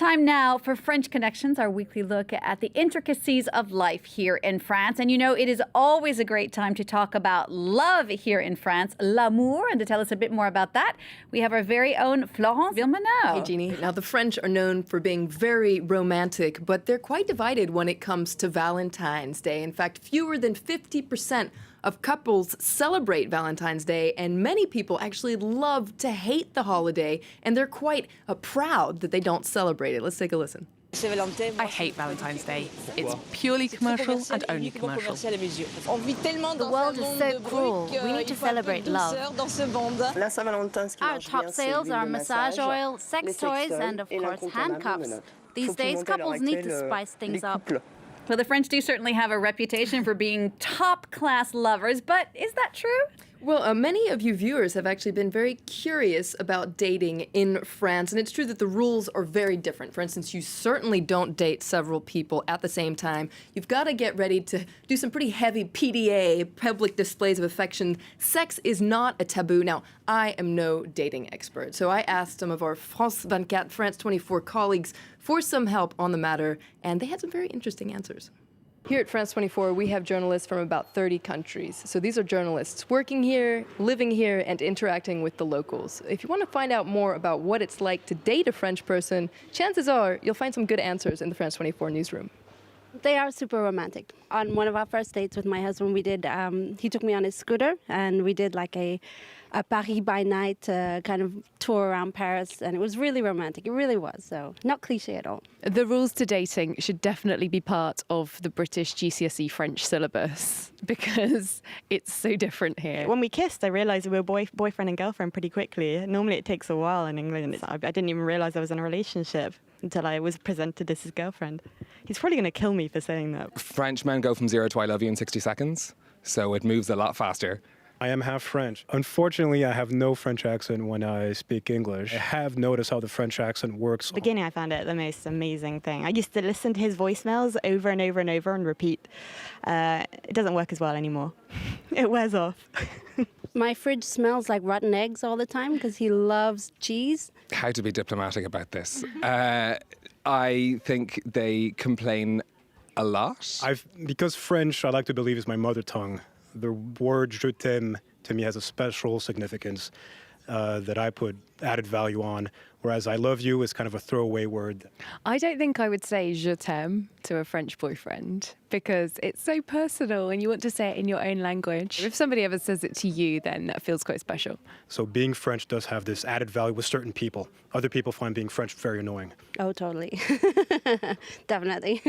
Time now for French Connections, our weekly look at the intricacies of life here in France. And you know, it is always a great time to talk about love here in France, l'amour. And to tell us a bit more about that, we have our very own Florence Villeminot. Hey, Jeannie. Now, the French are known for being very romantic, but they're quite divided when it comes to Valentine's Day. In fact, fewer than 50% of couples celebrate Valentine's Day, and many people actually love to hate the holiday, and they're quite proud that they don't celebrate it. Let's take a listen. I hate Valentine's Day. It's purely commercial and only commercial. The world is so cruel. We need to celebrate love. Our top sales are massage oil, sex toys, and of course handcuffs. These days, couples need to spice things up. Well, the French do certainly have a reputation for being top-class lovers, but is that true? Well, many of you viewers have actually been very curious about dating in France, and it's true that the rules are very different. For instance, you certainly don't date several people at the same time. You've got to get ready to do some pretty heavy PDA, public displays of affection. Sex is not a taboo. Now, I am no dating expert, so I asked some of our France 24, France 24 colleagues for some help on the matter, and they had some very interesting answers. Here at France 24, we have journalists from about 30 countries. So these are journalists working here, living here, and interacting with the locals. If you want to find out more about what it's like to date a French person, chances are you'll find some good answers in the France 24 newsroom. They are super romantic. On one of our first dates with my husband, we did. He took me on his scooter, and we did like a Paris by night kind of tour around Paris, and it was really romantic. It really was. So not cliche at all. The rules to dating should definitely be part of the British GCSE French syllabus because it's so different here. When we kissed, I realised we were boyfriend and girlfriend pretty quickly. Normally it takes a while in England. I didn't even realise I was in a relationship until I was presented as his girlfriend. He's probably going to kill me for saying that. French men go from 0 to I love you in 60 seconds, so it moves a lot faster. I am half French. Unfortunately, I have no French accent when I speak English. I have noticed how the French accent works. At the beginning, I found it the most amazing thing. I used to listen to his voicemails over and over and over and repeat. It doesn't work as well anymore. It wears off. My fridge smells like rotten eggs all the time because he loves cheese. How to be diplomatic about this? I think they complain a lot. Because French, I like to believe, is my mother tongue. The word je t'aime to me has a special significance that I put added value on, whereas I love you is kind of a throwaway word. I don't think I would say je t'aime to a French boyfriend because it's so personal and you want to say it in your own language. If somebody ever says it to you, then that feels quite special. So being French does have this added value with certain people. Other people find being French very annoying. Oh, totally. Definitely.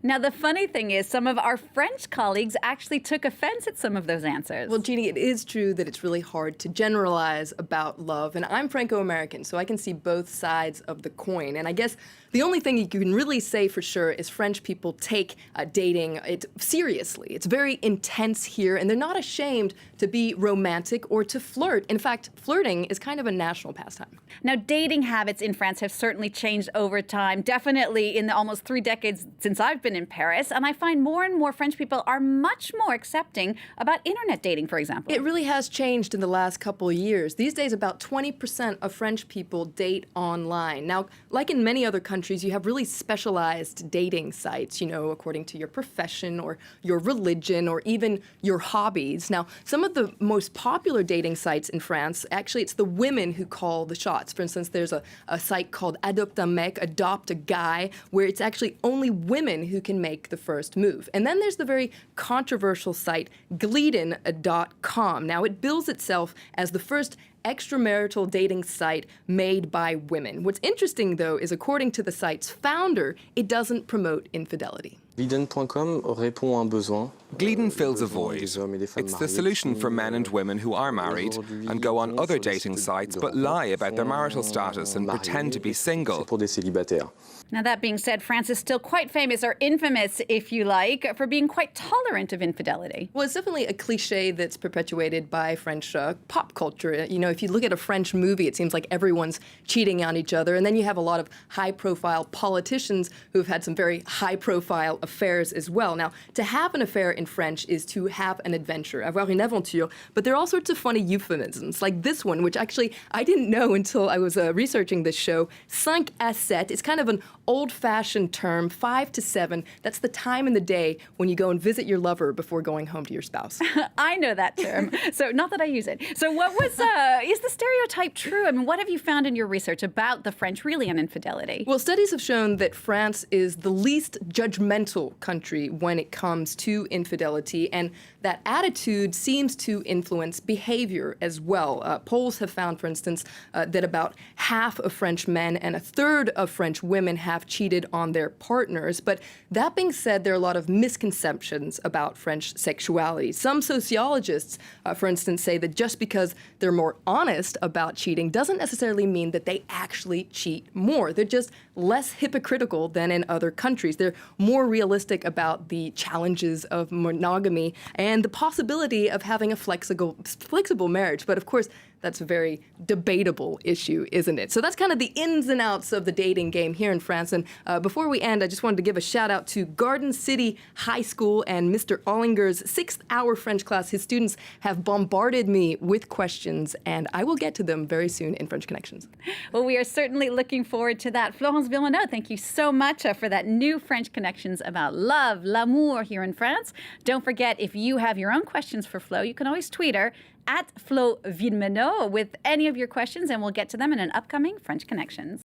Now, the funny thing is some of our French colleagues actually took offense at some of those answers. Well, Jeannie, it is true that it's really hard to generalize about love, and I'm Franco-American, so I can see both sides of the coin. And I guess the only thing you can really say for sure is French people take dating it seriously. It's very intense here, and they're not ashamed to be romantic or to flirt. In fact, flirting is kind of a national pastime. Now, dating habits in France have certainly changed over time, definitely in the almost 3 decades since I've been in Paris, and I find more and more French people are much more accepting about internet dating, for example. It really has changed in the last couple of years. These days, about 20% of French people date online. Now, like in many other countries, you have really specialized dating sites, you know, according to your profession or your religion or even your hobbies. Now, some of the most popular dating sites in France, actually, it's the women who call the shots. For instance, there's a site called Adopte un mec, Adopt a Guy, where it's actually only women who can make the first move. And then there's the very controversial site Gleeden.com. Now, it bills itself as the first extramarital dating site made by women. What's interesting, though, is according to the site's founder, it doesn't promote infidelity. Gleeden.com répond à un besoin. Gleeden fills a void. It's the solution for men and women who are married and go on other dating sites but lie about their marital status and pretend to be single. Now, that being said, France is still quite famous, or infamous, if you like, for being quite tolerant of infidelity. Well, it's definitely a cliche that's perpetuated by French pop culture. You know, if you look at a French movie, it seems like everyone's cheating on each other. And then you have a lot of high-profile politicians who've had some very high-profile affairs as well. Now, to have an affair in French is to have an adventure, avoir une aventure, but there are all sorts of funny euphemisms, like this one, which actually I didn't know until I was researching this show. 5 à 7, it's kind of an old-fashioned term, 5 to 7. That's the time in the day when you go and visit your lover before going home to your spouse. I know that term, so not that I use it. So what was, is the stereotype true? I mean, what have you found in your research about the French really on infidelity? Well, studies have shown that France is the least judgmental country when it comes to infidelity, and that attitude seems to influence behavior as well. Polls have found, for instance, that about half of French men and a third of French women have cheated on their partners. But that being said, there are a lot of misconceptions about French sexuality. Some sociologists, for instance, say that just because they're more honest about cheating doesn't necessarily mean that they actually cheat more. They're just less hypocritical than in other countries. They're more realistic about the challenges of monogamy and the possibility of having a flexible marriage. But of course, that's a very debatable issue, isn't it? So that's kind of the ins and outs of the dating game here in France. And before we end, I just wanted to give a shout out to Garden City High School and Mr. Ollinger's 6th hour French class. His students have bombarded me with questions, and I will get to them very soon in French Connections. Well, we are certainly looking forward to that. Florence Villeneuve, thank you so much for that new French Connections about love, l'amour here in France. Don't forget, if you have your own questions for Flo, you can always tweet her at Flo Villeneuve with any of your questions, and we'll get to them in an upcoming French Connections.